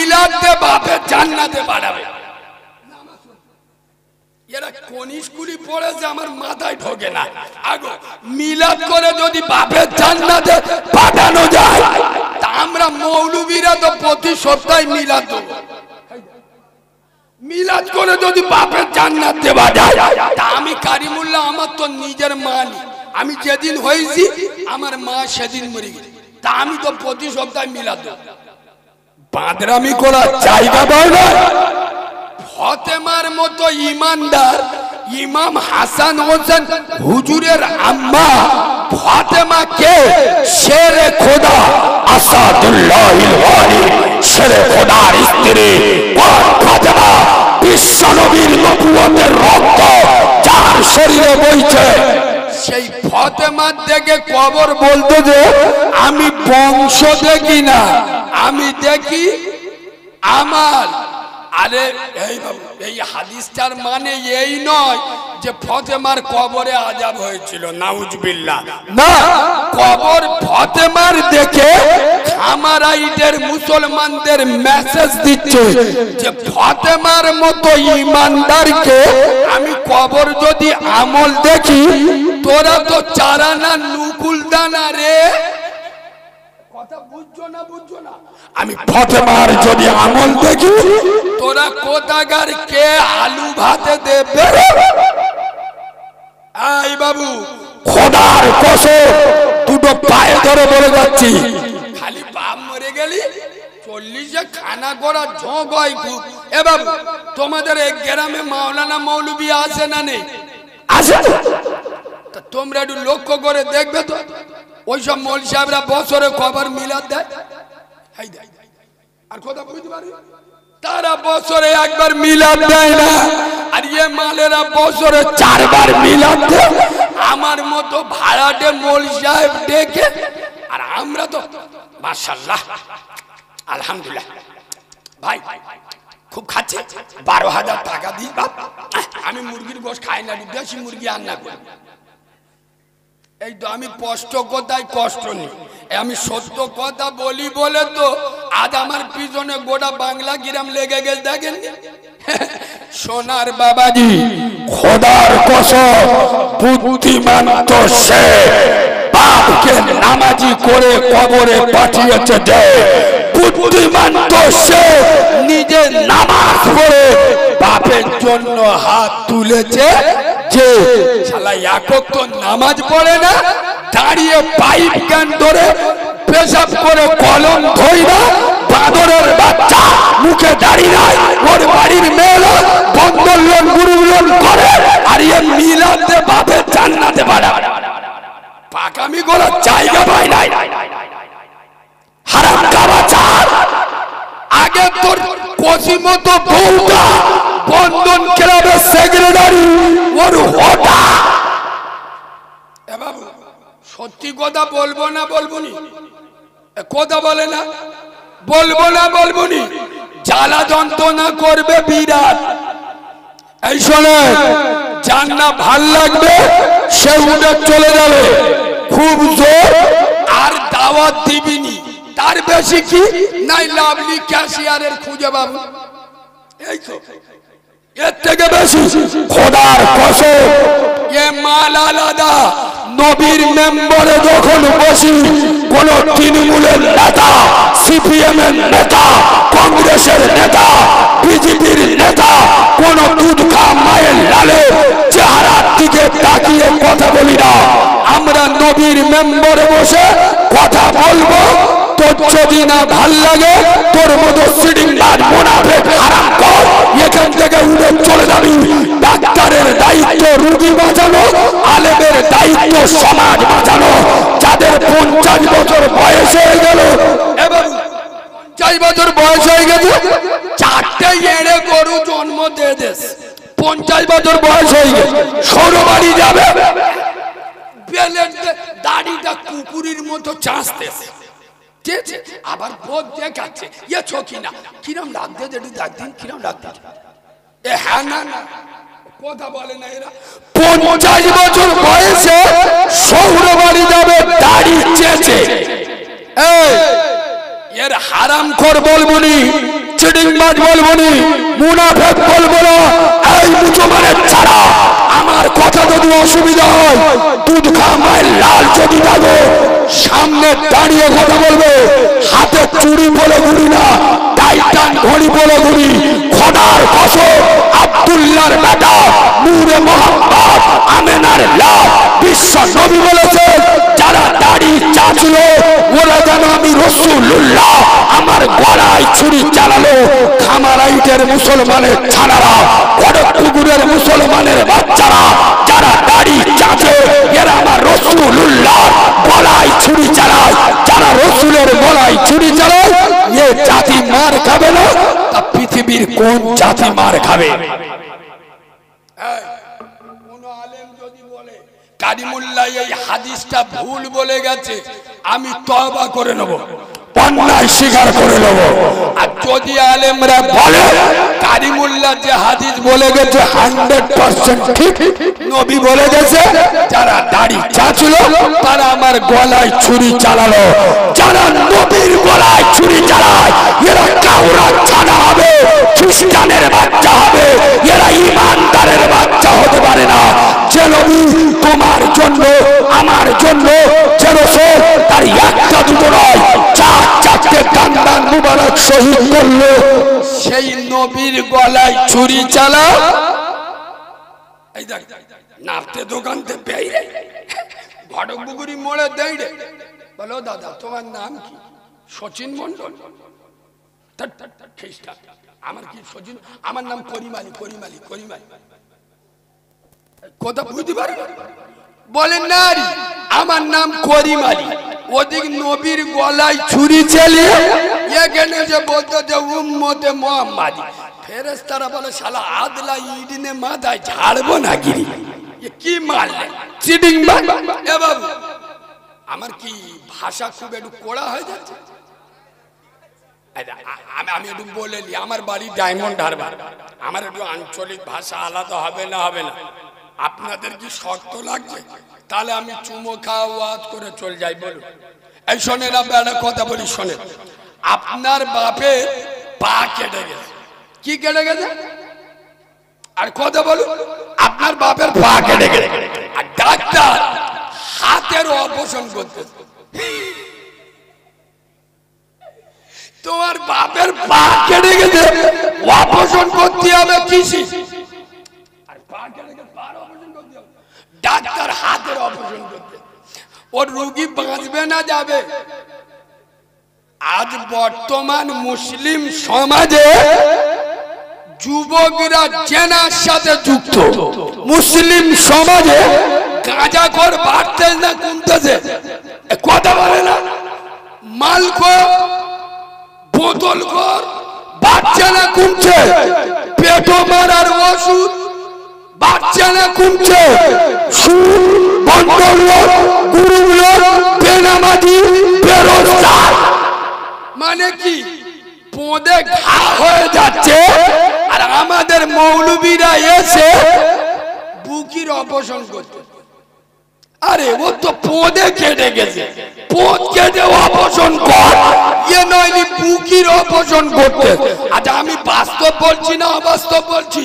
মিলাদে বাপের জান্নাতে বাড়াবে। এরা কোন স্কুলে পড়েছে আমার মাথায় ঢোকে না। আগো মিলাদ করে যদি বাপের জান্নাতে পাঠানো যায়, তা আমরা মৌলবীরা তো প্রতি সপ্তাহে মিলাদ দেবো। মিলাদ করে যদি বাপের জান্নাত দেওয়া যায়, তা আমি কারিমুল্লাহ আমার তো নিজের মা নি, আমি যেদিন হয়েছি আমার মা সেদিন মরে গেছে, তা আমি তো প্রতি সপ্তাহে মিলাদ দেবো। বাঁদরামি করার জায়গা পায় না। ফাতেমার মতো ইমানদার ইমাম হাসান হোসেন হুজুরের আম্মা ফাতেমাকে শেরে খোদা আসাদুল্লাহিল ওয়ালি শেরে খোদার স্ত্রী ফাতেমা বিশ্ব নবীর নবুয়তের রক্ত যার শরীরে বইছে, সেই ফাতেমার দেখে কবর বলতো যে আমি বংশ দেখি না, আমি দেখি আমার। আরে এই বাবু, এই হাদিসটার মানে এই নয় যে ফাতেমার কবরে আযাব হয়েছিল, নাউজুবিল্লাহ না। কবর ফাতেমার দেখে খামারাইদের মুসলমানদের মেসেজ দিচ্ছে যে ফাতেমার মতো ঈমানদারকে আমি কবর যদি আমল দেখি, তোরা তো চারানা নুকুল দানা রে, কথা বুঝছো না? বুঝছো না? আমি ফাতেমার যদি আমল দেখি, তোরা কোথাকার কে আলু ভাতে দেবে? এই বাবু খোদার কসম দুটো পায়ে ধরে বলে যাচ্ছি, খালি বাপ মরে গেলি 40-এ খানা করা ঝোঁক হয় খুব। এ বাবু তোমাদের এই গ্রামে মাওলানা মৌলবী আছে না নেই? আছে। তা তোমরা একটু লক্ষ্য করে দেখবে তো, ওইসব মৌলবী সাহেবরা বছরে কবর মিলাদ দেয়। আর কথা বুঝতে পারি, তারা বছরে একবার মিলাদ দেয় না, আর ইয়ে মালেরা বছরে 4 বার মিলাদ দেয়। আমার মতো ভাড়াটে মৌলবী সাহেব ডেকে, আর আমরা তো মাশাআল্লাহ আলহামদুলিল্লাহ ভাই খুব খাচ্ছে, 12,000 টাকা দিই বাপ। আমি মুরগির গোশত খাই না, দেশি মুরগি রান্না করি। এই তো আমি স্পষ্ট কথায় কষ্ট নেই, আমি সত্য কথা বলি বলে তো আজ আমার পিছনে গোটা বাংলা গ্রাম লেগে গেছে। দেখেন সোনার বাবাজি খোদার কসম বুদ্ধিমান তো সে বাপকে নামাজি করে কবরে পাঠিয়েছে, যে বুদ্ধিমান তো সে নিজে নামাজ পড়ে বাপের জন্য হাত তুলেছে, যে শালা একক তো নামাজ পড়ে না, দাঁড়িয়ে পাইপ গান ধরে পেশাব করে কলম ধইরা বাদরের বাচ্চা মুখে দাঁড়িয়ে নাই, ওর বাড়ির মেয়েরা বন্ধন লোন গুরু লোন করে, আর এ মিলাদে বাপের জান্নাতে বাড়া পাকামি করার জায়গা পায় নাই। হারাম কাবাচার আগে তোর কচি মতো বউটা বন্ধন ক্লাবের সেক্রেটারি, ওর হটা। এ বাবু সত্যি কথা বলবো না বলবুনি? কথা বলে না, বলবো না বলবুনি? জ্বালা যন্ত্রণা করবে বিরাট। এই শোনে, যার না ভাল লাগবে সে উঠে চলে যাবে খুব জোর, আর দাওয়াত দিবিনি। তার বেশি কি নাই লাভলি ক্যাশিয়ারের খুঁজে বাবু, এই তো এর থেকে বেশি খোদার কসম এ মাল আলাদা। নবীর মেম্বারে যখন বসি, কোন তৃণমূলের নেতা, সিপিএম এর নেতা, কংগ্রেসের নেতা, বিজেপির নেতা, কোন দুধ খা মায়ের লালে চেহারার দিকে তাকিয়ে কথা বলি না। আমরা নবীর মেম্বারে বসে কথা বলবো। তোর যদি না ভাল লাগে, তোর মতো সিডিংবাজ মুনাফিক হারামখোর এখান থেকে উড়ে চলে যাবি। ডাক্তারের দায়িত্ব রোগী বাঁচানো, আলেমের দায়িত্ব সমাজ বাঁচানো। যাদের 50 বছর বয়স হয়ে গেল, এবং 50 বছর বয়স হয়ে গেছে, 4টে এড়ে গরু জন্ম দিয়ে দেশ, 50 বছর বয়স হয়ে গেছে, সরু বাড়ি যাবে, দাড়িটা কুকুরের মতো চাঁচতেছে, আবার বোধ দেখাচ্ছে ইয়ে ছকি না, কিরম লাগতে যেটি দেখদিন কিরম লাগতে। এ হ্যাঁ না না কথা বলে না এরা। 50 বছর বয়সে শহর বাড়ি যাবে দাড়ি চেঁচে। এর হারামখোর বলবুনি, চিটিংবাজ বলবো নি, মুনাফেক বলবো না। এই মুসলমানের ছাড়া আমার কথা যদি অসুবিধা হয়, দুধ খা মায়ের লাল যদি থাকো, সামনে দাঁড়িয়ে কথা বলবে। হাতে চুরি বলে ঘুরি না, টাইটান ঘড়ি বলে ঘুরি। খোদার কসম, আব্দুল্লাহর বেটা, নূরে মোহাম্মদ, আমেনার লাল বিশ্ব নবী বলেছে, যারা দাড়ি চাচ্ছিল ওরা যেন আমি রাসূলুল্লাহ, আমার গলায় ছুরি চালালো। খামারাইটের মুসলমানের ছাড়ারা, কড়কপুকুরের মুসলমানের বাচ্চারা যারা দাড়ি চাচে, এরা আমার রাসূলুল্লাহ গলায় ছুরি চালায়। যারা রাসূলের গলায় ছুরি চালায়, এ জাতি মার খাবে না, তা পৃথিবীর কোন জাতি মার খাবে? কোন আলেম যদি বলে কারিমুল্লাহ এই হাদিসটা ভুল বলে গেছে, আমি তওবা করে নেব, অন্যায় স্বীকার করে নেব। আর যদি আলেমরা বলে কারিমুল্লাহ যে হাদিস বলে গেছে 100% ঠিক, নবী বলে গেছে, যারা দাড়ি চাচ্ছিল তারা আমার গলায় ছুরি চালালো। যারা নবীর গলায় ছুরি চালায়, এরা কাউরা ছানা হবে, খ্রিস্টানের বাচ্চা হবে, এরা ইমানদারের বাচ্চা হতে পারে না। যে নবী তোমার জন্য আমার জন্য যে রাসূল তার একটা দুটো নয়, চারটে কান্দান মুবারক শহীদ করলো, সেই নবীর গলায় ছুরি চালা। এই দেখ নাফতে দোকানতে বেইরে ঘটকপুকুরি মোড়ে দেইরে বলো, দাদা তোমার নাম কি? সচিন মন্ডল। খ্রিস্টান। আমার কি সচিন? আমার নাম করিমালি। করিমালি করিমালি কথা বুঝতে পারি? বলেন না, আমার নাম করিমালি। ওদিক নবীর গলায় ছুরি চালিয়ে এখানে যে বলতো যে উম্মতে মুহাম্মাদি, ফেরেশতারা বলে শালা আদলা ইডিনে মাথায় ঝাড়বো না গিরি, কি মারলে চিটিং বাজ। এ বাবু, আমার কি ভাষা খুব একটু কোড়া হয়ে যাচ্ছে? আমি একটু বলে নি, আমার বাড়ি ডায়মন্ড হারবার, আমার একটু আঞ্চলিক ভাষা আলাদা হবে না? হবে না? আপনাদের কি শক্ত লাগছে? তাহলে আমি চুমো খাওয়া ওয়াজ করে চল যাই। বলুন, এই শোনেন, আপনারা কথা বলি শোনেন। আপনার বাপের পা কেটে গেছে। কি কেটে গেছে? আর কথা বলুন, আপনার বাপের পা কেটে গেছে, আর ডাক্তার হাতের অপারেশন করতেছে। তোমার বাপের পা কেটে গেছে, অপারেশন করতে হবে কিসি? আর পা কেটে গেছে, পা অপারেশন করতে হবে, ডাক্তার হাতের অপারেশন করতে। ওর রোগী বাঁচবে না যাবে? আজ বর্তমান মুসলিম সমাজে যুবকরা জেনার সাথে যুক্ত। মুসলিম সমাজে গাঁজাখোর বাড়তেছে না কমতেছে? কথা বলে না? মালখোর, বোতলখোর বাড়ছে না কমছে? পেটো মারার ওষুধ বাড়ছে না কমছে? সুদ, বন্ধক, গুরুগুলোর বেনামাজি, বেরোজগার, মানে কি পোঁদে ঘা হয়ে যাচ্ছে। আর আমাদের মৌলবীরা এসে বুকির অপারেশন করতে। আরে ও তো পোঁদে কেটে গেছে, পোঁদ কেটে অপারেশন কর, এ নয়নি বুকির অপারেশন করতে। আচ্ছা, আমি বাস্তব বলছি না অবাস্তব বলছি?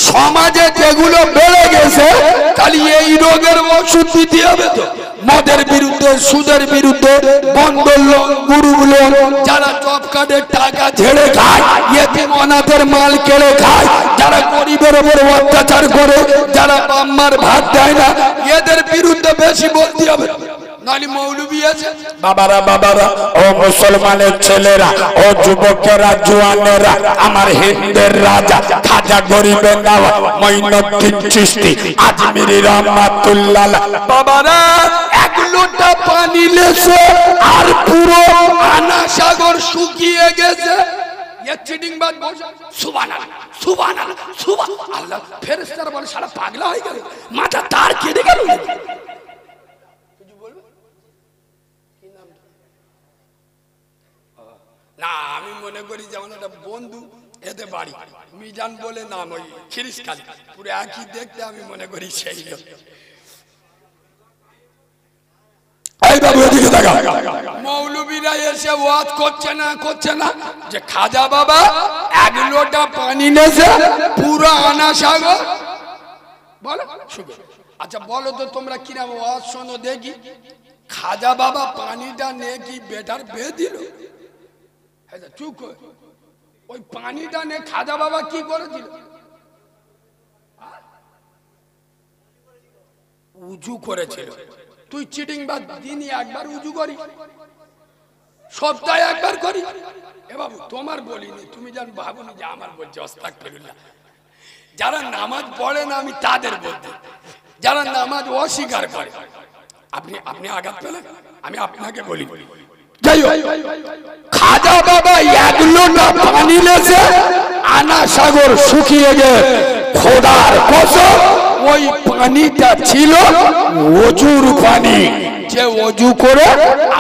সমাজে যেগুলো বেড়ে গেছে, তাহলে এই রোগের ওষুধ দিতে হবে তো। মদের বিরুদ্ধে, সুদের বিরুদ্ধে, বন্ধন লোন, গুরু লোন, যারা জব কার্ডের টাকা ঝেড়ে খায়, ইয়েতিম অনাথের মাল কেড়ে খায়, যারা গরিবের উপর অত্যাচার করে, যারা বাম্মার ভাত দেয় না, এদের বিরুদ্ধে বেশি বলতে হবে। নালি মৌলবী আছে। বাবারা বাবারা, ও মুসলমানের ছেলেরা, ও যুবকেরা, জওয়ানেরা, আমার হিন্দের রাজা খাজা গরিবের নওয়াজ মঈনুদ্দিন চিশতি আজমিরি রহমাতুল্লাহ। বাবারা, এক লোটা পানি লেছে আর পুরো আনা সাগর শুকিয়ে গেছে। ये চিটিং বাদ বল, সুবহানাল্লাহ সুবহানাল্লাহ সুবহানাল্লাহ। ফেরেশতারা বলে সারা পাগলা হয়ে গেল, মাথা তার কেটে গেল। না, আমি মনে করি যেমন একটা বন্ধু, এতে বাড়ি মিজান বলে নাম, ওই খিরিসখালী, পুরো একই দেখতে, আমি মনে করি সেই লোক। এই বাবু এদিকে দেখ। থাকা। মৌলবীরা এসে ওয়াজ করছে না যে খাজা বাবা 1 লোটা পানি নেছে পুরো আনা সাগর বলো। আচ্ছা বলো তো তোমরা কিরম ওয়াজ শোনো দেখি। খাজা বাবা পানিটা নিয়ে কি বেটার বেয়ে দিল? চুপ, ওই পানিটা নিয়ে খাজা বাবা কি করেছিল? উজু করেছিল। তুই চিটিং বাদ, দিনই একবার উজু করি, সপ্তাহে একবার করি। এ বাবু তোমার বলিনি, তুমি যেন ভাবনি যে আমার বলছি আস্তাগফিরুল্লাহ। যারা নামাজ পড়ে না আমি তাদের বলতে, যারা নামাজ অস্বীকার করে আপনি আঘাত পেলেন, আমি আপনাকে বলি। যাই হোক, খাজা বাবা 1 লোটা পানি লেছে আনা সাগর শুকিয়ে গে। খোদার কসম ওই পানিটা ছিল ওজুর পানি, যে ওজু করে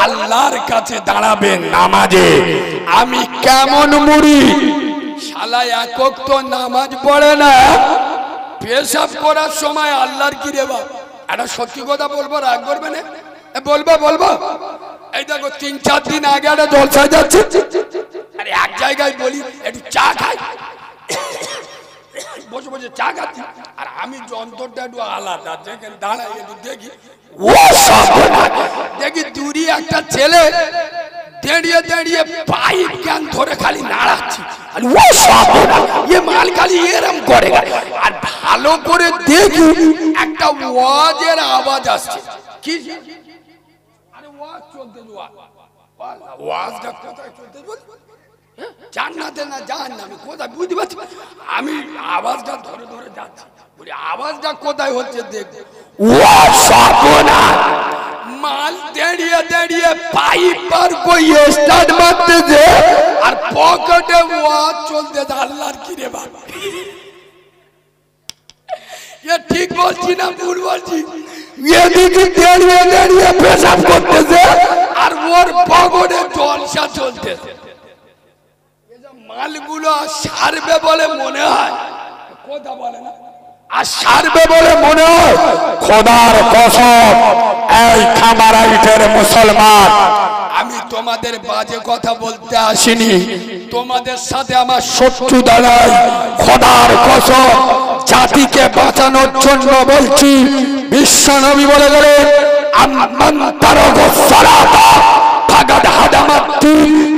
আল্লাহর কাছে দাঁড়াবে নামাজে। আমি কেমন মুড়ি শালা একক তো নামাজ পড়ে না, পেশাব করার সময় আল্লাহর কি রে বাপ। একটা সত্যি কথা বলবো, রাগ করবে না? বলবো। এই দেখো 3-4 দিন আগে একটা জলসায় যাচ্ছে, আরে এক জায়গায় বলি একটু চা খাই, বসে চা খাচ্ছি, আর আমি যন্ত্রটা একটু আলাদা, যেখানে দাঁড়াই একটু দেখি দূরে একটা ছেলে দাঁড়িয়ে পাইপ ক্যান ধরে খালি নাড়াচ্ছি, মাল খালি এরম করে। আর ভালো করে দেখি একটা ওয়াজের আওয়াজ আসছে। কি ওয়াজ চলতে, ওয়াজটা কোথায় চলতে জান্নাতে না জাহান্নামে কোথায় বুঝতে পারছি। আমি আওয়াজটা ধরে যাচ্ছি, বলি আওয়াজটা কোথায় হচ্ছে দেখবো। মাল দাঁড়িয়ে পাইপ পার কই স্টার্ট মারতেছে আর পকেটে ওয়াজ চলতেছে। আল্লাহর কি রে বাবা, এ ঠিক বলছি না ভুল বলছি? এদিকে দাঁড়িয়ে পেশাব করতেছে আর ওর পকেটে জলসা চলতেছে। মালগুলো সারবে বলে মনে হয়, কথা বলে না, আর সারবে বলে মনে হয়। খোদার কসম এই খামারাইটের মুসলমান, আমি তোমাদের বাজে কথা বলতে আসিনি, তোমাদের সাথে আমার শত্রু দাঁড়ায়। খোদার কসম জাতিকে বাঁচানোর জন্য বলছি। বিশ্ব নবী বলে গেলেন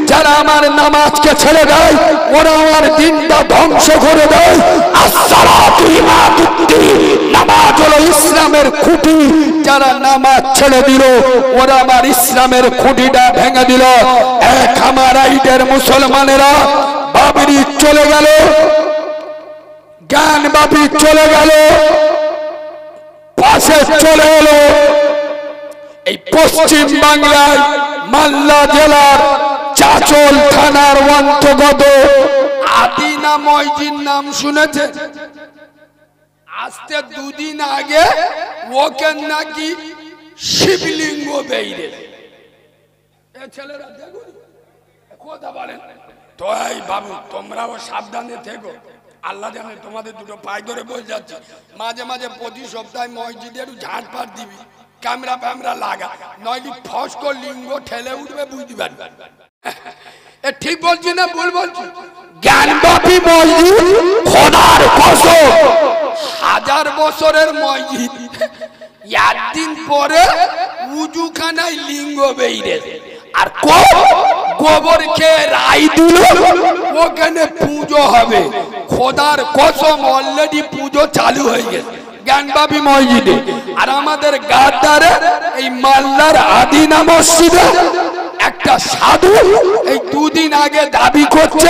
যারা আমার নামাজকে ছেড়ে দেয় ওরা আমার দিনটা ধ্বংস করে দেয়। নামাজ হলো ইসলামের খুঁটি, যারা নামাজ ছেড়ে দিল ওরা আমার ইসলামের খুঁটিটা ভেঙে দিল। এক আমার আইটের মুসলমানেরা বাবরি চলে গেল, জ্ঞান বাপি চলে গেল, পাশে চলে এলো এই পশ্চিম বাংলায় মালদা জেলার চাচল থানার অন্তর্গত আদিনা মসজিদ নাম শুনেছে? আজকে 2 দিন আগে ওকে নাকি শিবলিঙ্গ বেইরে। ছেলেরা দেখুন কথা বলেন তো। এই বাবু তোমরাও সাবধানে থেকো, আল্লাহ জানে তোমাদের দুটো পায়ে ধরে বসে যাচ্ছে। মাঝে মাঝে প্রতি সপ্তাহে মসজিদে একটু ঝাঁটপাট দিবি, ক্যামেরা লাগা, নইলে ফস্কো লিঙ্গ ঠেলে উঠবে, বুঝতে পারবে। এ ঠিক বলছি না ভুল বলছি? জ্ঞানবাপী মসজিদ খোদার কসম 1000 বছরের মসজিদ, একদিন পরে উজুখানায় লিঙ্গ বেইরে আর গোবর খেয়ে রাই দিল, ওখানে পুজো হবে। খোদার কসম অলরেডি পুজো চালু হয়ে গেছে জ্ঞানবাপী মসজিদে। আর আমাদের গাদ্দারে এই মালদার আদিনা মসজিদে একটা সাধু এই 2 দিন আগে দাবি করছে,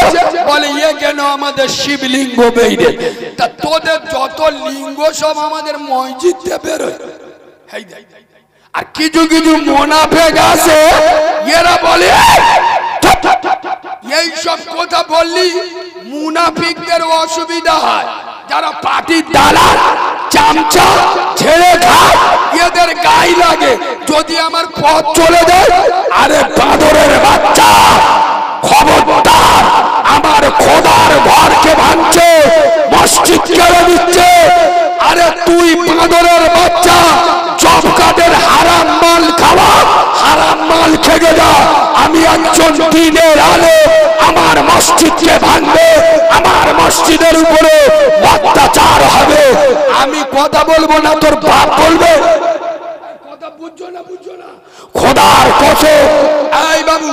বলে ইয়ে কেন আমাদের শিবলিঙ্গ বেইরে। তা তোদের যত লিঙ্গ সব আমাদের মসজিদে বেরোয়। আর কিছু মুনাফিক আছে, এরা বলে এই সব কথা বললি মুনাফিকদের অসুবিধা হয়। যারা পার্টির দালাল চামচা ছেড়ে খায় এদের গায়ে লাগে। যদি আমার পথ চলে যায়, আরে বাঁদরের বাচ্চা খবরদার, আমার খোদার ঘরকে ভাঙছে, মসজিদ কেড়ে দিচ্ছে। আরে তুই বাঁদরের বাচ্চা, জব কার্ডের হারাম মাল খাওয়া, হারাম মাল বলে আমার মসজিদকে ভাঙবে, আমার মসজিদের উপরে অত্যাচার হবে, আমি কথা বলবো না, তোর বাপ বলবে? কথা বুঝছো না? খোদার কসম, এই বাবু